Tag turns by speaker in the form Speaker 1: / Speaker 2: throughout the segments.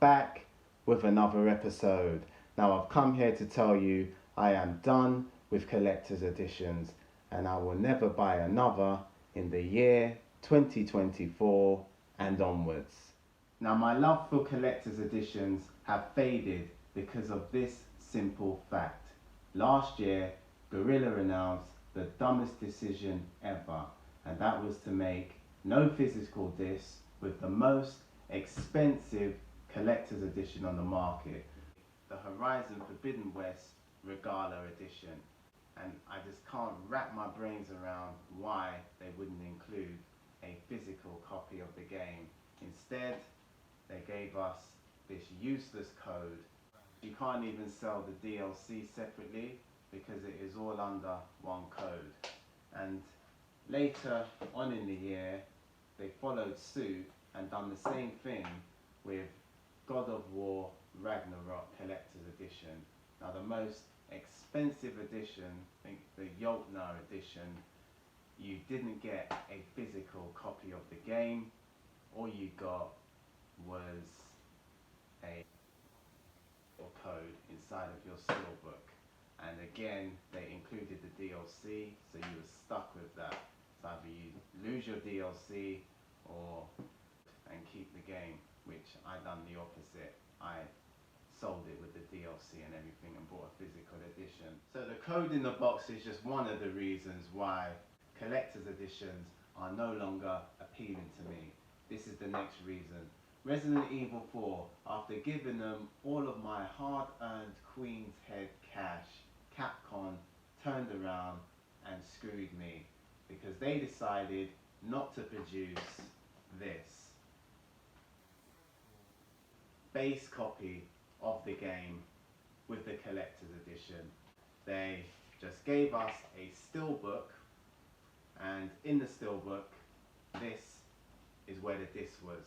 Speaker 1: back with another episode. Now I've come here to tell you I am done with collector's editions and I will never buy another in the year 2024 and onwards. Now my love for collector's editions have faded because of this simple fact. Last year, Gorilla announced the dumbest decision ever, and that was to make no physical discs with the most expensive collector's edition on the market, the Horizon Forbidden West Regala edition. And I just can't wrap my brains around why they wouldn't include a physical copy of the game. Instead, they gave us this useless code. You can't even sell the DLC separately because it is all under one code. And later on in the year, they followed suit and done the same thing with God of War Ragnarok Collector's Edition. Now the most expensive edition, I think the Jotnar edition, you didn't get a physical copy of the game. All you got was a code inside of your Steelbook. And again, they included the DLC, so you were stuck with that. So either you lose your DLC and keep the game, which I done the opposite. I sold it with the DLC and everything and bought a physical edition. So the code in the box is just one of the reasons why collector's editions are no longer appealing to me. This is the next reason. Resident Evil 4, after giving them all of my hard-earned Queen's Head cash, Capcom turned around and screwed me because they decided not to produce this base copy of the game with the collector's edition. They just gave us a Steelbook, and in the Steelbook, this is where the disc was.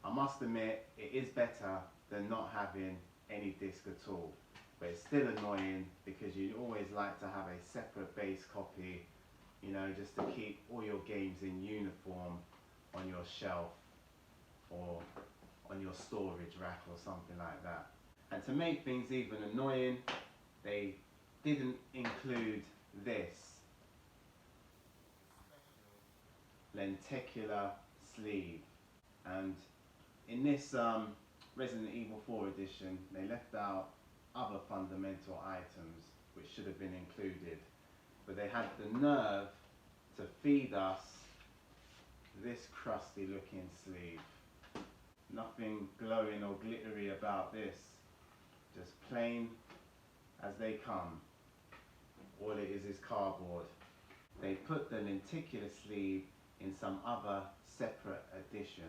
Speaker 1: I must admit, it is better than not having any disc at all, but it's still annoying because you'd always like to have a separate base copy, you know, just to keep all your games in uniform on your shelf or on your storage rack or something like that. And to make things even annoying, they didn't include this lenticular sleeve. And in this Resident Evil 4 edition, they left out other fundamental items which should have been included, but they had the nerve to feed us this crusty looking sleeve. Nothing glowing or glittery about this, just plain as they come. All it is cardboard. They put the lenticular sleeve in some other separate edition.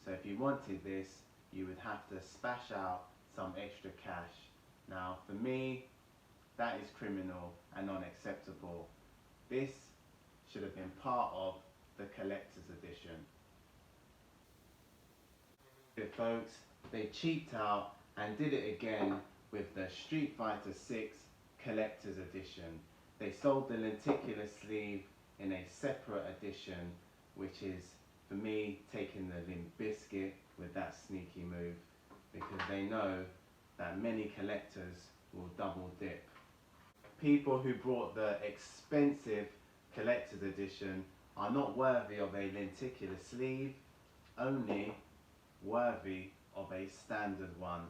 Speaker 1: So if you wanted this, you would have to spash out some extra cash. Now for me, that is criminal and unacceptable. This should have been part of the collector's edition. Folks, they cheaped out and did it again with the Street Fighter 6 collector's edition. They sold the lenticular sleeve in a separate edition, which is, for me, taking the Limp Bizkit with that sneaky move, because they know that many collectors will double dip. People who bought the expensive collector's edition are not worthy of a lenticular sleeve, only worthy of a standard one.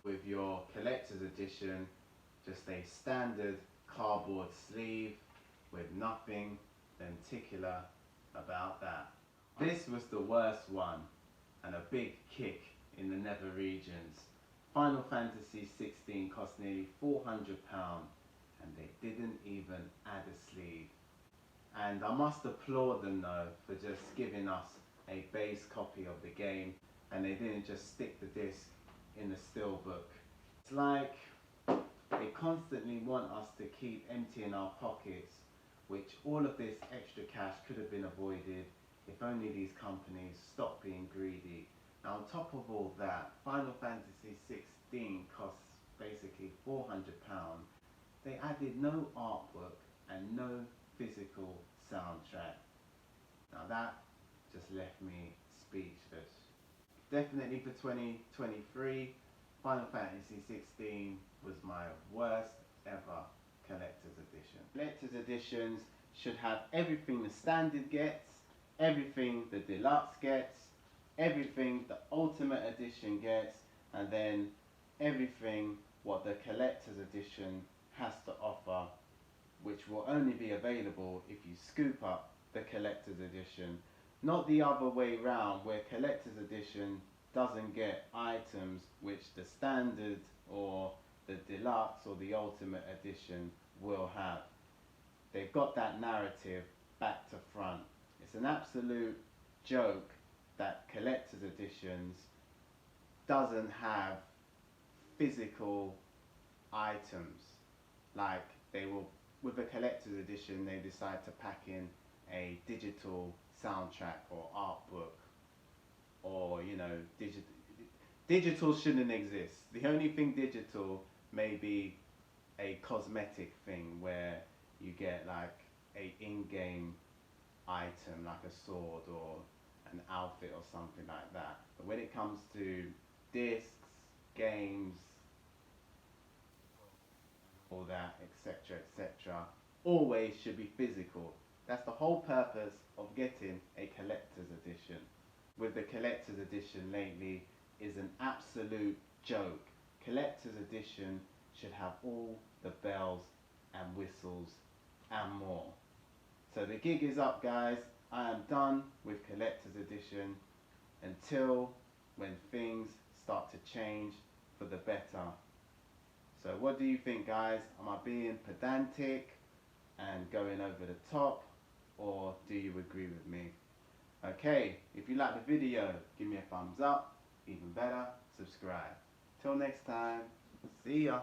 Speaker 1: With your collector's edition, just a standard cardboard sleeve with nothing lenticular about that. This was the worst one, and a big kick in the nether regions. Final Fantasy 16 cost nearly £400 and they didn't even add a sleeve. And I must applaud them though for just giving us a base copy of the game, and they didn't just stick the disc in the Steelbook. It's like they constantly want us to keep emptying our pockets, which all of this extra cash could have been avoided if only these companies stopped being greedy. Now on top of all that, Final Fantasy 16 costs basically £400. They added no artwork and no physical soundtrack. Now that just left me speechless. definitely for 2023, Final Fantasy 16 was my worst ever collector's edition. Collector's editions should have everything the standard gets, everything the deluxe gets, everything the ultimate edition gets, and then everything what the collector's edition has to offer, which will only be available if you scoop up the collector's edition. Not the other way round, where collector's edition doesn't get items which the standard or the deluxe or the ultimate edition will have. They've got that narrative back to front. It's an absolute joke that collector's editions doesn't have physical items. Like they will, with a collector's edition, they decide to pack in a digital soundtrack or art book, or digital shouldn't exist. The only thing digital may be a cosmetic thing where you get like a in-game item like a sword or an outfit or something like that. But when it comes to discs, games, all that, etc., etc., always should be physical. That's the whole purpose of getting a collector's edition. With the collector's edition lately is an absolute joke. Collector's edition should have all the bells and whistles and more. So the gig is up, guys. I am done with collector's edition until when things start to change for the better. So what do you think, guys? Am I being pedantic and going over the top, or do you agree with me? Okay, if you like the video, give me a thumbs up. Even better, subscribe. Till next time, see ya.